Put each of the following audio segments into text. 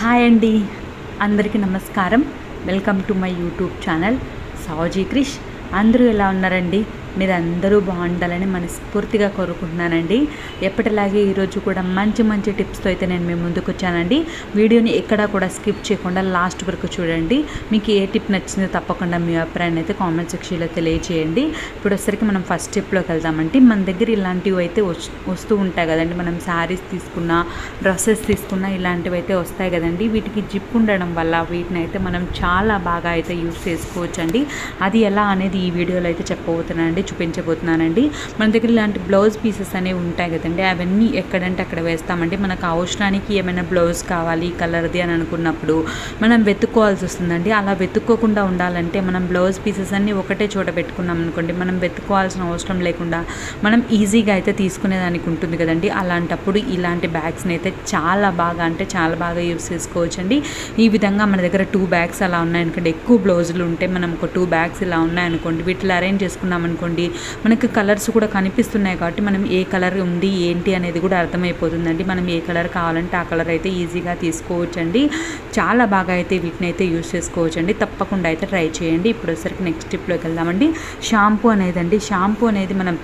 Hi అండి, అందరికీ నమస్కారం. Welcome to my YouTube channel Savaji Krish. అందరూ ఎలా ఉన్నారండి? మీరు అందరూ బాగుండాలని మనస్ఫూర్తిగా కోరుకుంటున్నానండి. ఎప్పటిలాగే ఈరోజు కూడా మంచి మంచి టిప్స్తో అయితే నేను మీ ముందుకు వచ్చానండి. వీడియోని ఎక్కడా కూడా స్కిప్ చేయకుండా లాస్ట్ వరకు చూడండి. మీకు ఏ టిప్ నచ్చిందో తప్పకుండా మీ అభిప్రాయాన్ని అయితే కామెంట్ సెక్షన్లో తెలియజేయండి. ఇప్పుడు వచ్చరికి మనం ఫస్ట్ టిప్లోకి వెళ్దామంటే, మన దగ్గర ఇలాంటివి అయితే వస్తూ ఉంటాయి కదండి. మనం శారీస్ తీసుకున్నా, డ్రెస్సెస్ తీసుకున్నా ఇలాంటివి అయితే వస్తాయి కదండి. వీటికి జిప్ ఉండడం వల్ల వీటిని అయితే మనం చాలా బాగా అయితే యూస్ చేసుకోవచ్చండి. అది ఎలా అనేది ఈ వీడియోలో అయితే చూపించబోతున్నానండి. మన దగ్గర ఇలాంటి బ్లౌజ్ పీసెస్ అనేవి ఉంటాయి కదండి. అవన్నీ ఎక్కడంటే అక్కడ వేస్తామండి. మనకు అవసరానికి ఏమైనా బ్లౌజ్ కావాలి కలర్ది అని అనుకున్నప్పుడు మనం వెతుక్కోవాల్సి వస్తుందండి. అలా వెతుక్కోకుండా ఉండాలంటే మనం బ్లౌజ్ పీసెస్ అన్నీ ఒకటే చోట పెట్టుకున్నాం అనుకోండి, మనం వెతుక్కోవాల్సిన అవసరం లేకుండా మనం ఈజీగా అయితే తీసుకునేదానికి ఉంటుంది కదండి. అలాంటప్పుడు ఇలాంటి బ్యాగ్స్ని అయితే చాలా బాగా యూస్ చేసుకోవచ్చండి. ఈ విధంగా మన దగ్గర 2 బ్యాగ్స్ అలా ఉన్నాయనుకోండి, ఎక్కువ బ్లౌజులు ఉంటే మనం ఒక 2 బ్యాగ్స్ ఇలా ఉన్నాయనుకోండి, వీటిలో అరేంజ్ చేసుకున్నాం అనుకోండి, మనకి కలర్స్ కూడా కనిపిస్తున్నాయి కాబట్టి మనం ఏ కలర్ ఉంది ఏంటి అనేది కూడా అర్థమైపోతుందండి. మనం ఏ కలర్ కావాలంటే ఆ కలర్ అయితే ఈజీగా తీసుకోవచ్చండి. చాలా బాగా అయితే వీటిని అయితే యూస్ చేసుకోవచ్చండి. తప్పకుండా అయితే ట్రై చేయండి. ఇప్పుడు వచ్చరికి నెక్స్ట్ టిప్లోకి వెళ్దామండి. షాంపూ అనేది మనం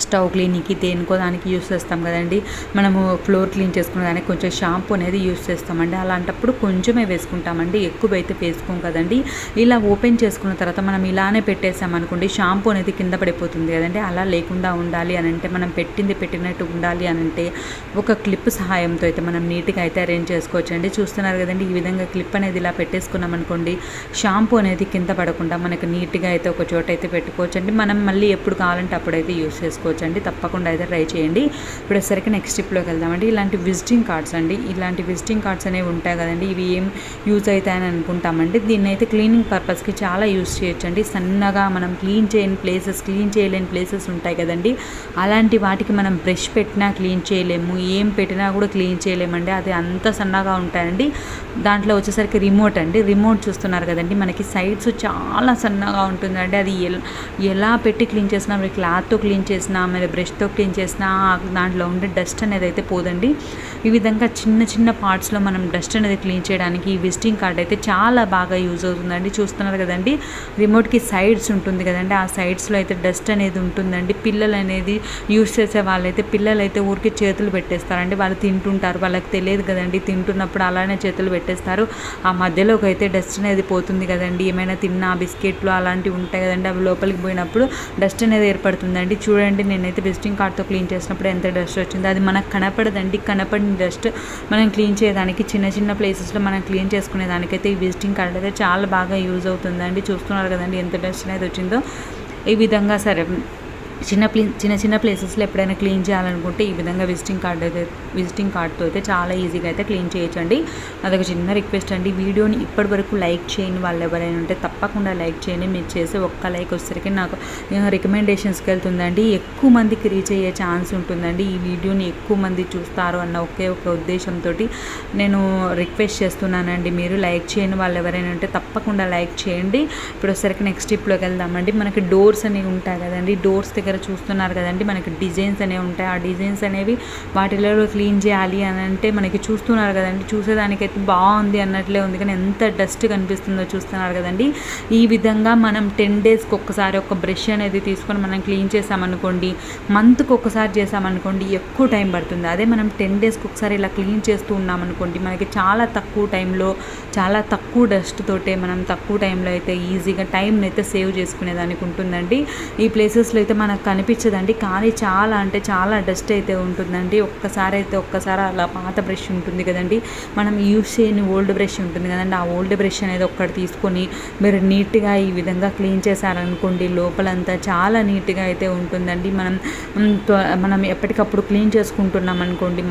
స్టవ్ క్లీనింగ్కి దేనికో దానికి యూస్ చేస్తాం కదండి. మనము ఫ్లోర్ క్లీన్ చేసుకునే దానికి కొంచెం షాంపూ అనేది యూస్ చేస్తామండి. అలాంటప్పుడు కొంచెమే వేసుకుంటామండి, ఎక్కువ అయితే వేసుకోం కదండి. ఇలా ఓపెన్ చేసుకున్న తర్వాత మనం ఇలానే పెట్టేసామనుకోండి, షాంపూ అనేది కింద పడిపోతుంది కదండి. అలా లేకుండా ఉండాలి అని అంటే, మనం పెట్టినట్టు ఉండాలి అని అంటే ఒక క్లిప్ సహాయంతో అయితే మనం నీట్గా అయితే అరేంజ్ చేసుకోవచ్చండి. చూస్తున్నారు కదండి, ఈ విధంగా క్లిప్ అనేది ఇలా పెట్టేసుకున్నాం అనుకోండి, షాంపూ అనేది కింద పడకుండా మనకు నీట్గా అయితే ఒక చోట అయితే పెట్టుకోవచ్చండి. మనం మళ్ళీ ఎప్పుడు కావాలంటే అప్పుడైతే యూస్ చేసుకోవచ్చండి. తప్పకుండా అయితే ట్రై చేయండి. ఇప్పుడు వచ్చరికి నెక్స్ట్ టిప్లోకి వెళ్దామండి. ఇలాంటి విజిటింగ్ కార్డ్స్ అనేవి ఉంటాయి కదండి. ఇవి ఏం యూజ్ అవుతాయని అనుకుంటామండి. దీన్ని అయితే క్లీనింగ్ పర్పస్కి చాలా యూజ్ చేయొచ్చండి. సన్నగా మనం క్లీన్ చేయలేని ప్లేసెస్ ఉంటాయి కదండి. అలాంటి వాటికి మనం బ్రష్ పెట్టినా క్లీన్ చేయలేము, ఏం పెట్టినా కూడా క్లీన్ చేయలేమండి. అది అంత సన్నగా ఉంటాయండి. దాంట్లో వచ్చేసరికి రిమోట్ చూస్తున్నారు కదండి, మనకి సైడ్స్ చాలా సన్నగా ఉంటుందండి. అది ఎలా పెట్టి క్లీన్ చేసినా, మరి క్లాత్తో క్లీన్ చేసినా, మరి బ్రష్తో క్లీన్ చేసినా దాంట్లో ఉండే డస్ట్ అనేది అయితే పోదండి. ఈ విధంగా చిన్న పార్ట్స్లో మనం డస్ట్ అనేది క్లీన్ చేయడానికి ఈ విజిటింగ్ కార్డ్ అయితే చాలా బాగా యూజ్ అవుతుందండి. చూస్తున్నారు కదండి, రిమోట్కి సైడ్స్ ఉంటుంది కదండి, ఆ సైడ్స్లో అయితే డస్ట్ అనేది ఉంటుందండి. పిల్లలు అనేది యూజ్ చేసే పిల్లలైతే ఊరికి చేతులు పెట్టేస్తారండి. వాళ్ళు తింటుంటారు, వాళ్ళకి తెలియదు కదండి, తింటున్నప్పుడు అలానే చేతులు పెట్టేస్తారు. ఆ మధ్యలోకి అయితే డస్ట్ అనేది పోతుంది కదండి. ఏమైనా తిన్నా బిస్కెట్లు అలాంటివి ఉంటాయి కదండి, అవి లోపలికి పోయినప్పుడు డస్ట్ అనేది ఏర్పడుతుందండి. చూడండి, నేనైతే విజిటింగ్ కార్డ్తో క్లీన్ చేసినప్పుడు ఎంత డస్ట్ వచ్చిందో అది మనకు కనపడదండి. కనపడిన డస్ట్ మనం క్లీన్ చేయడానికి చిన్న ప్లేసెస్లో మనం క్లీన్ చేసుకునే దానికైతే ఈ విజిటింగ్ కార్డ్ అయితే చాలా బాగా యూజ్ అవుతుందండి. చూస్తున్నారు కదండి ఎంత డస్ట్ అనేది వచ్చిందో. ఈ విధంగా సరే చిన్న ప్లేసెస్లో ఎప్పుడైనా క్లీన్ చేయాలనుకుంటే ఈ విధంగా విజిటింగ్ కార్డ్తో అయితే చాలా ఈజీగా అయితే క్లీన్ చేయొచ్చండి. అదొక చిన్న రిక్వెస్ట్ అండి. వీడియోని ఇప్పటి వరకు లైక్ చేయని వాళ్ళు ఎవరైనా ఉంటే తప్పకుండా లైక్ చేయండి. మీరు చేసే ఒక్క లైక్ వచ్చేసరికి నాకు రికమెండేషన్స్కి వెళ్తుందండి, ఎక్కువ మందికి రీచ్ అయ్యే ఛాన్స్ ఉంటుందండి. ఈ వీడియోని ఎక్కువ మంది చూస్తారు అన్న ఒకే ఒక ఉద్దేశంతో నేను రిక్వెస్ట్ చేస్తున్నానండి. మీరు లైక్ చేయని వాళ్ళు ఎవరైనా ఉంటే తప్పకుండా లైక్ చేయండి. ఇప్పుడు వచ్చేసరికి నెక్స్ట్ టిప్లోకి వెళ్దామండి. మనకి డోర్స్ అనేవి ఉంటాయి కదండి, డోర్స్ దగ్గర చూస్తున్నారు కదండి, మనకి డిజైన్స్ అనేవి ఉంటాయి. ఆ డిజైన్స్ అనేవి వాటిలో క్లీన్ చేయాలి అని అంటే మనకి చూస్తున్నారు కదండి, చూసేదానికైతే బాగుంది అన్నట్లే ఉంది, కానీ ఎంత డస్ట్ కనిపిస్తుందో చూస్తున్నారు కదండి. ఈ విధంగా మనం 10 డేస్కి ఒక్కసారి ఒక బ్రష్ అనేది తీసుకొని మనం క్లీన్ చేసామనుకోండి, మంత్కి ఒక్కసారి చేసామనుకోండి ఎక్కువ టైం పడుతుంది. అదే మనం 10 డేస్కి ఒకసారి ఇలా క్లీన్ చేస్తూ ఉన్నామనుకోండి, మనకి చాలా తక్కువ టైంలో చాలా తక్కువ డస్ట్ తోటే మనం తక్కువ టైంలో అయితే ఈజీగా టైంని అయితే సేవ్ చేసుకునేదానికి ఉంటుందండి. ఈ ప్లేసెస్లో అయితే మనకు కనిపించదండి, కానీ చాలా డస్ట్ అయితే ఉంటుందండి. ఒక్కసారి అలా పాత బ్రష్ ఉంటుంది కదండి, మనం యూస్ చేయని ఓల్డ్ బ్రష్ ఉంటుంది కదండి, ఆ ఓల్డ్ బ్రష్ అనేది ఒక్కటి తీసుకొని మీరు నీట్గా ఈ విధంగా క్లీన్ చేశారనుకోండి, లోపలంతా చాలా నీట్గా అయితే ఉంటుందండి. మనం ఎప్పటికప్పుడు క్లీన్ చేసుకుంటున్నాం అనుకోండి,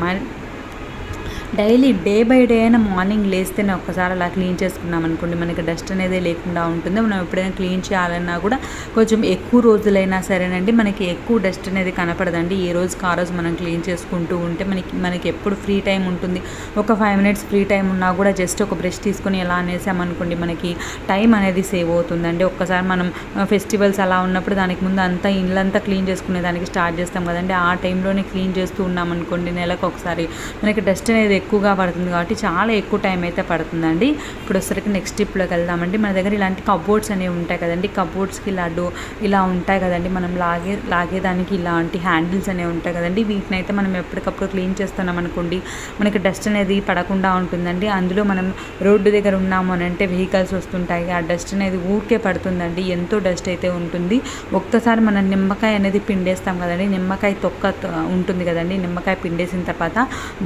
డైలీ డే బై డే అయినా మార్నింగ్ లేస్తేనే ఒక్కసారి అలా క్లీన్ చేసుకున్నాం అనుకోండి, మనకి డస్ట్ అనేది లేకుండా ఉంటుంది. మనం ఎప్పుడైనా క్లీన్ చేయాలన్నా కూడా కొంచెం ఎక్కువ రోజులైనా సరేనండి, మనకి ఎక్కువ డస్ట్ అనేది కనపడదండి. ఏ రోజుకి ఆ రోజు మనం క్లీన్ చేసుకుంటూ ఉంటే మనకి ఎప్పుడు ఫ్రీ టైం ఉంటుంది. ఒక 5 మినిట్స్ ఫ్రీ టైం ఉన్నా కూడా జస్ట్ ఒక బ్రష్ తీసుకొని ఎలా అనేసామనుకోండి, మనకి టైం అనేది సేవ్ అవుతుందండి. ఒక్కసారి మనం ఫెస్టివల్స్ అలా ఉన్నప్పుడు దానికి ముందు అంతా ఇళ్ళంతా క్లీన్ చేసుకునే దానికి స్టార్ట్ చేస్తాం కదండి, ఆ టైంలోనే క్లీన్ చేస్తూ ఉన్నామనుకోండి, నెలకు ఒకసారి మనకి డస్ట్ అనేది ఎక్కువగా పడుతుంది కాబట్టి చాలా ఎక్కువ టైం అయితే పడుతుందండి. ఇప్పుడు వచ్చేసరికి నెక్స్ట్ టిప్లోకి వెళ్దామండి. మన దగ్గర ఇలాంటి కబోర్డ్స్ అనేవి ఉంటాయి కదండి, కబోర్డ్స్కి ఇలా ఉంటాయి కదండి, మనం లాగేదానికి ఇలాంటి హ్యాండిల్స్ అనేవి ఉంటాయి కదండి. వీటిని అయితే మనం ఎప్పటికప్పుడు క్లీన్ చేస్తున్నాం అనుకోండి, మనకి డస్ట్ అనేది పడకుండా ఉంటుందండి. అందులో మనం రోడ్డు దగ్గర ఉన్నాము అని అంటే వెహికల్స్ వస్తుంటాయి, ఆ డస్ట్ అనేది ఊరికే పడుతుందండి, ఎంతో డస్ట్ అయితే ఉంటుంది. ఒక్కసారి మనం నిమ్మకాయ అనేది పిండేస్తాం కదండి, నిమ్మకాయ తొక్క ఉంటుంది కదండి, నిమ్మకాయ పిండేసిన తర్వాత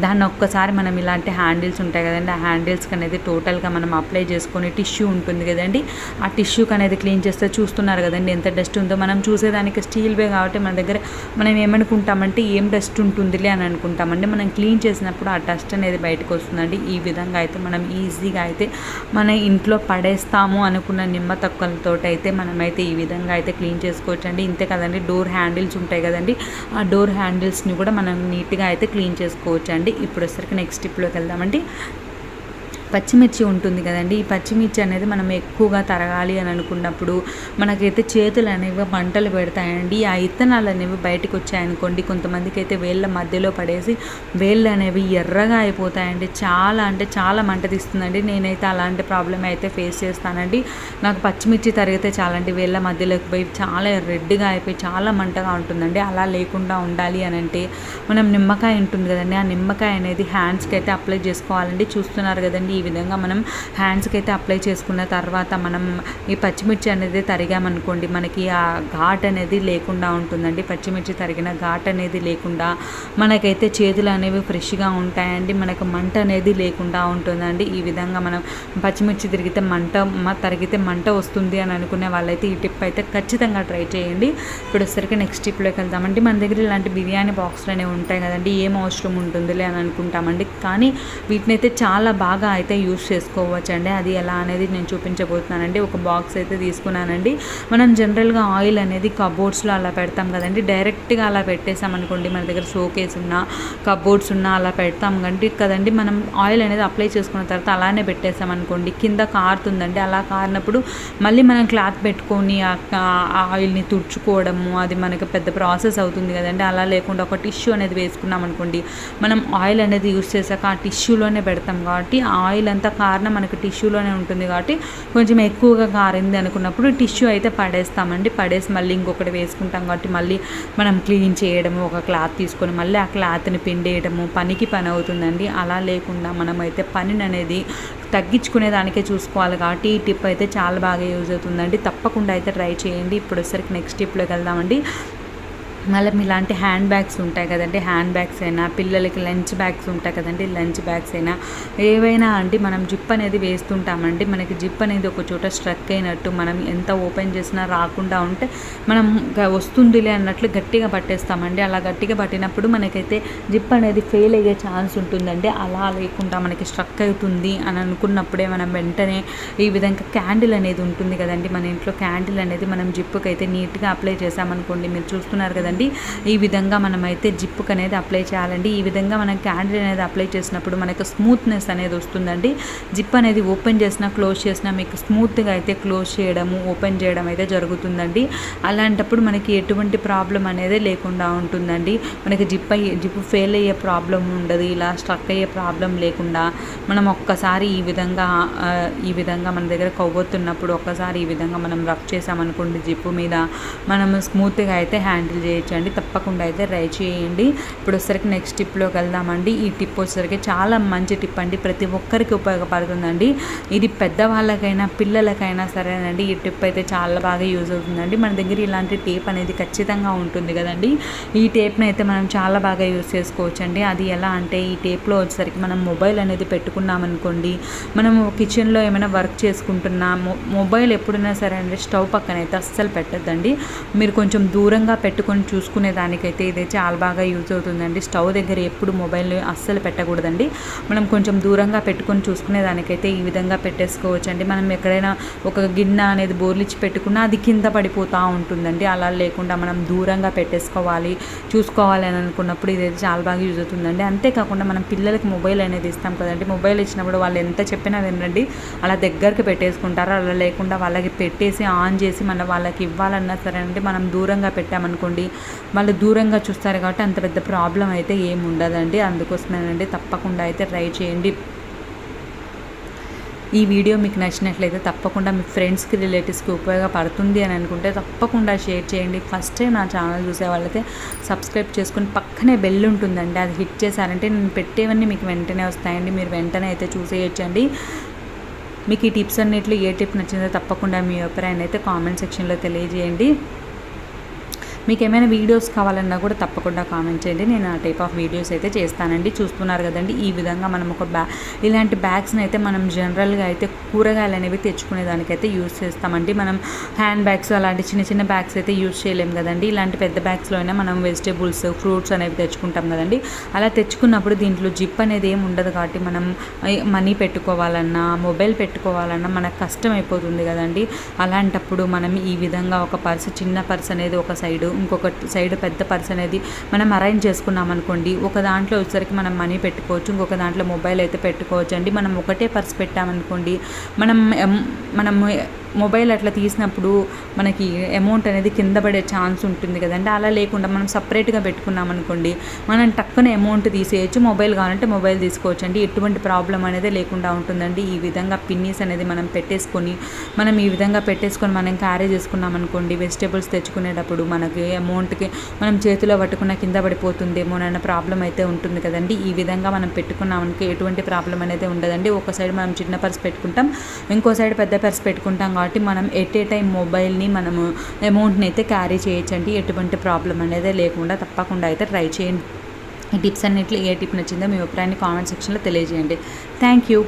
దాన్ని ఒక్కసారి మనం ఇలాంటి హ్యాండిల్స్ ఉంటాయి కదండి, ఆ హ్యాండిల్స్కి అనేది టోటల్గా మనం అప్లై చేసుకొని టిష్యూ ఉంటుంది కదండి, ఆ టిష్యూకి అనేది క్లీన్ చేస్తే చూస్తున్నారు కదండి ఎంత డస్ట్ ఉందో. మనం చూసేదానికి స్టీల్వే కాబట్టి మన దగ్గర మనం ఏమనుకుంటామంటే ఏం డస్ట్ ఉంటుందిలే అని అనుకుంటామండి. మనం క్లీన్ చేసినప్పుడు ఆ డస్ట్ అనేది బయటకు వస్తుందండి. ఈ విధంగా అయితే మనం ఈజీగా అయితే మన ఇంట్లో పడేస్తాము అనుకున్న నిమ్మ తొక్కలతో అయితే మనమైతే ఈ విధంగా అయితే క్లీన్ చేసుకోవచ్చండి. ఇంతే కదండి, డోర్ హ్యాండిల్స్ ఉంటాయి కదండి, ఆ డోర్ హ్యాండిల్స్ని కూడా మనం నీట్గా అయితే క్లీన్ చేసుకోవచ్చు అండి. ఇప్పుడు వచ్చరికి నెక్స్ట్ టిప్లోకి వెళ్దామండి. పచ్చిమిర్చి ఉంటుంది కదండి, ఈ పచ్చిమిర్చి అనేది మనం ఎక్కువగా తరగాలి అని అనుకున్నప్పుడు మనకైతే చేతులు అనేవి మంటలు పెడతాయండి. ఆ ఇత్తనాలు అనేవి బయటకు వచ్చాయనుకోండి, కొంతమందికి అయితే వేళ్ళ మధ్యలో పడేసి వేళ్ళు అనేవి ఎర్రగా అయిపోతాయండి. చాలా అంటే చాలా మంట తీస్తుందండి. నేనైతే అలాంటి ప్రాబ్లమ్ అయితే ఫేస్ చేస్తానండి. నాకు పచ్చిమిర్చి తరిగితే చాలండి, వేళ్ళ మధ్యలోకి పోయి చాలా రెడ్గా అయిపోయి చాలా మంటగా ఉంటుందండి. అలా లేకుండా ఉండాలి అని అంటే మనం నిమ్మకాయ ఉంటుంది కదండి, ఆ నిమ్మకాయ అనేది హ్యాండ్స్కి అయితే అప్లై చేసుకోవాలండి. చూస్తున్నారు కదండి, ఈ విధంగా మనం హ్యాండ్స్కి అయితే అప్లై చేసుకున్న తర్వాత మనం ఈ పచ్చిమిర్చి అనేది తరిగామనుకోండి, మనకి ఆ ఘాట్ అనేది లేకుండా ఉంటుందండి. పచ్చిమిర్చి తరిగిన ఘాట్ అనేది లేకుండా మనకైతే చేతులు అనేవి ఫ్రెష్గా ఉంటాయండి, మనకు మంట అనేది లేకుండా ఉంటుందండి. ఈ విధంగా మనం పచ్చిమిర్చి తరిగితే మంట వస్తుంది అని అనుకునే వాళ్ళైతే ఈ టిప్ అయితే ఖచ్చితంగా ట్రై చేయండి. ఇప్పుడు వచ్చరికి నెక్స్ట్ టిప్లోకి వెళ్దామండి. మన దగ్గర ఇలాంటి బిర్యానీ బాక్స్లు అనేవి ఉంటాయి కదండి, ఏం అవసరం ఉంటుందిలే అని అనుకుంటామండి, కానీ వీటిని అయితే చాలా బాగా అయితే యూస్ చేసుకోవచ్చు అండి. అది ఎలా అనేది నేను చూపించబోతున్నానండి. ఒక బాక్స్ అయితే తీసుకున్నానండి. మనం జనరల్గా ఆయిల్ అనేది కబోర్డ్స్లో అలా పెడతాం కదండి, డైరెక్ట్గా అలా పెట్టేసామనుకోండి, మన దగ్గర షోకేస్ ఉన్నా కబోర్డ్స్ ఉన్నా అలా పెడతాం కదండి, మనం ఆయిల్ అనేది అప్లై చేసుకున్న తర్వాత అలానే పెట్టేసామనుకోండి, కింద కారుతుందండి. అలా కారినప్పుడు మళ్ళీ మనం క్లాత్ పెట్టుకొని ఆ ఆయిల్ని తుడుచుకోవడము అది మనకి పెద్ద ప్రాసెస్ అవుతుంది కదండి. అలా లేకుండా ఒక టిష్యూ అనేది వేసుకున్నాం అనుకోండి, మనం ఆయిల్ అనేది యూస్ చేశాక ఆ టిష్యూలోనే పెడతాం కాబట్టి ఆ ఆయిల్ అంతా కారణం మనకి టిష్యూలోనే ఉంటుంది కాబట్టి కొంచెం ఎక్కువగా కారింది అనుకున్నప్పుడు టిష్యూ అయితే పడేస్తామండి. పడేసి మళ్ళీ ఇంకొకటి వేసుకుంటాం కాబట్టి మళ్ళీ మనం క్లీన్ చేయడము, ఒక క్లాత్ తీసుకొని మళ్ళీ ఆ క్లాత్ని పిండేయడము పనికి పని అవుతుందండి. అలా లేకుండా మనమైతే పనిని అనేది తగ్గించుకునే దానికే చూసుకోవాలి కాబట్టి ఈ టిప్ అయితే చాలా బాగా యూజ్ అవుతుందండి. తప్పకుండా అయితే ట్రై చేయండి. ఇప్పుడు వచ్చరికి నెక్స్ట్ టిప్లోకి వెళ్దామండి. మళ్ళీ ఇలాంటి హ్యాండ్ బ్యాగ్స్ ఉంటాయి కదండి, హ్యాండ్ బ్యాగ్స్ అయినా పిల్లలకి లంచ్ బ్యాగ్స్ ఉంటాయి కదండి, లంచ్ బ్యాగ్స్ అయినా ఏవైనా అండి, మనం జిప్ అనేది వేస్తుంటామండి. మనకి జిప్ అనేది ఒక చోట స్ట్రక్ అయినట్టు మనం ఎంత ఓపెన్ చేసినా రాకుండా ఉంటే మనం వస్తుందిలే అన్నట్లు గట్టిగా పట్టేస్తామండి. అలా గట్టిగా పట్టినప్పుడు మనకైతే జిప్ అనేది ఫెయిల్ అయ్యే ఛాన్స్ ఉంటుందండి. అలా లేకుండా మనకి స్ట్రక్ అవుతుంది అని అనుకున్నప్పుడే మనం వెంటనే ఈ విధంగా క్యాండిల్ అనేది ఉంటుంది కదండి, మన ఇంట్లో క్యాండిల్ అనేది మనం జిప్పుకి అయితే నీట్గా అప్లై చేసామనుకోండి, మీరు చూస్తున్నారు కదండి, ఈ విధంగా మనమైతే జిప్పుకి అనేది అప్లై చేయాలండి. ఈ విధంగా మనం క్యాండిల్ అనేది అప్లై చేసినప్పుడు మనకు స్మూత్నెస్ అనేది వస్తుందండి. జిప్ అనేది ఓపెన్ చేసినా క్లోజ్ చేసినా మీకు స్మూత్గా అయితే క్లోజ్ చేయడము ఓపెన్ చేయడం అయితే జరుగుతుందండి. అలాంటప్పుడు మనకి ఎటువంటి ప్రాబ్లం అనేది లేకుండా ఉంటుందండి. మనకి జిప్ ఫెయిల్ అయ్యే ప్రాబ్లం ఉండదు, ఇలా స్ట్రక్ అయ్యే ప్రాబ్లం లేకుండా మనం ఒక్కసారి ఈ విధంగా మన దగ్గర కొవ్వొత్తున్నప్పుడు ఒక్కసారి ఈ విధంగా మనం రబ్ చేసామనుకోండి జిప్పు మీద, మనం స్మూత్గా అయితే హ్యాండిల్ చేయొచ్చు అండి. తప్పకుండా అయితే ట్రై చేయండి. ఇప్పుడు వచ్చరికి నెక్స్ట్ టిప్లోకి వెళ్దామండి. ఈ టిప్ వచ్చరికి చాలా మంచి టిప్ అండి, ప్రతి ఒక్కరికి ఉపయోగపడుతుందండి. ఇది పెద్దవాళ్ళకైనా పిల్లలకైనా సరేనండి, ఈ టిప్ అయితే చాలా బాగా యూజ్ అవుతుందండి. మన దగ్గర ఇలాంటి టేప్ అనేది ఖచ్చితంగా ఉంటుంది కదండి, ఈ టేప్ని అయితే మనం చాలా బాగా యూజ్ చేసుకోవచ్చు అండి. అది ఎలా అంటే ఈ టేప్లో వచ్చేసరికి మనం మొబైల్ అనేది పెట్టుకున్నామనుకోండి, మనము కిచెన్లో ఏమైనా వర్క్ చేసుకుంటున్నా మొబైల్ ఎప్పుడైనా సరే అండి స్టవ్ పక్కన అయితే అస్సలు పెట్టద్దండి. మీరు కొంచెం దూరంగా పెట్టుకొని చూసుకునే దానికైతే ఇది చాలా బాగా యూజ్ అవుతుందండి. స్టవ్ దగ్గర ఎప్పుడు మొబైల్ అస్సలు పెట్టకూడదండి. మనం కొంచెం దూరంగా పెట్టుకొని చూసుకునే దానికైతే ఈ విధంగా పెట్టేసుకోవచ్చండి. మనం ఎక్కడైనా ఒక గిన్నె అనేది బోర్లిచ్చి పెట్టుకున్నా అది కింద పడిపోతూ ఉంటుందండి. అలా లేకుండా మనం దూరంగా చూసుకోవాలి అని అనుకున్నప్పుడు ఇదైతే చాలా బాగా యూజ్ అవుతుందండి. అంతేకాకుండా మనం పిల్లలకి మొబైల్ అనేది ఇస్తాం కదండి, మొబైల్ ఇచ్చినప్పుడు వాళ్ళు ఎంత చెప్పినా వినండి, అలా దగ్గరికి పెట్టేసుకుంటారు. అలా లేకుండా వాళ్ళకి పెట్టేసి ఆన్ చేసి వాళ్ళకి ఇవ్వాలన్నా సరే అండి మనం దూరంగా పెట్టామనుకోండి వాళ్ళు దూరంగా చూస్తారు కాబట్టి అంత పెద్ద ప్రాబ్లం అయితే ఏమి ఉండదండి. అందుకోసమేనండి తప్పకుండా అయితే ట్రై చేయండి. ఈ వీడియో మీకు నచ్చినట్లయితే తప్పకుండా మీ ఫ్రెండ్స్కి రిలేటివ్స్కి ఉపయోగపడుతుంది అని అనుకుంటే తప్పకుండా షేర్ చేయండి. ఫస్ట్ టైం నా ఛానల్ చూసే వాళ్ళైతే సబ్స్క్రైబ్ చేసుకుని పక్కనే బెల్ ఉంటుందండి, అది హిట్ చేశారంటే నేను పెట్టేవన్నీ మీకు వెంటనే వస్తాయండి. మీరు వెంటనే అయితే చూసేయచ్చండి. మీకు ఈ టిప్స్ అన్నిట్లో ఏ టిప్ నచ్చిందో తప్పకుండా మీ అభిప్రాయాన్ని అయితే కామెంట్ సెక్షన్లో తెలియజేయండి. మీకు ఏమైనా వీడియోస్ కావాలన్నా కూడా తప్పకుండా కామెంట్ చేయండి, నేను ఆ టైప్ ఆఫ్ వీడియోస్ అయితే చేస్తానండి. చూస్తున్నారు కదండి, ఈ విధంగా మనం ఒక ఇలాంటి బ్యాగ్స్ని అయితే మనం జనరల్గా అయితే కూరగాయలు అనేవి తెచ్చుకునేదానికైతే యూజ్ చేస్తామండి. మనం హ్యాండ్ బ్యాగ్స్ అలాంటి చిన్న చిన్న బ్యాగ్స్ అయితే యూజ్ చేయలేం కదండి. ఇలాంటి పెద్ద బ్యాగ్స్లో అయినా మనం వెజిటేబుల్స్ ఫ్రూట్స్ అనేవి తెచ్చుకుంటాం కదండి. అలా తెచ్చుకున్నప్పుడు దీంట్లో జిప్ అనేది ఏమి ఉండదు కాబట్టి మనం మనీ పెట్టుకోవాలన్నా మొబైల్ పెట్టుకోవాలన్నా మనకు కష్టం అయిపోతుంది కదండి. అలాంటప్పుడు మనం ఈ విధంగా ఒక పర్స్, చిన్న పర్స్ అనేది ఒక సైడు, ఇంకొక సైడ్ పెద్ద పర్స్ అనేది మనం అరేంజ్ చేసుకున్నాం అనుకోండి. ఒక దాంట్లో వచ్చేసరికి మనం మనీ పెట్టుకోవచ్చు, ఇంకొక దాంట్లో మొబైల్ అయితే పెట్టుకోవచ్చు అండి. మనం ఒకటే పర్స్ పెట్టామనుకోండి, మనం మొబైల్ అట్లా తీసినప్పుడు మనకి అమౌంట్ అనేది కింద పడే ఛాన్స్ ఉంటుంది కదండి. అలా లేకుండా మనం సపరేట్గా పెట్టుకున్నాం అనుకోండి, మనం టక్కున అమౌంట్ తీసేయచ్చు, మొబైల్ కావాలంటే మొబైల్ తీసుకోవచ్చు అండి. ఎటువంటి ప్రాబ్లం అనేది లేకుండా ఉంటుందండి. ఈ విధంగా పిన్నీస్ అనేది మనం ఈ విధంగా పెట్టేసుకొని మనం క్యారీ చేసుకున్నాం అనుకోండి, వెజిటేబుల్స్ తెచ్చుకునేటప్పుడు మనకి అమౌంట్కి మనం చేతిలో పట్టుకున్న కింద పడిపోతుందేమో అన్న ప్రాబ్లం అయితే ఉంటుంది కదండి. ఈ విధంగా మనం పెట్టుకున్నామనుకో ఎటువంటి ప్రాబ్లం అనేది ఉండదండి. ఒక సైడ్ మనం చిన్న పర్స్ పెట్టుకుంటాం, ఇంకో సైడ్ పెద్ద పర్స్ పెట్టుకుంటాం కాబట్టి మనం ఎట్ ఏ టైం మొబైల్ని మనము అమౌంట్ని అయితే క్యారీ చేయొచ్చండి. ఎటువంటి ప్రాబ్లం అనేది లేకుండా తప్పకుండా అయితే ట్రై చేయండి. ఈ టిప్స్ అన్నింటిలో ఏ టిప్ నచ్చిందో మీ అభిప్రాయాన్ని కామెంట్ సెక్షన్లో తెలియజేయండి. Thank you.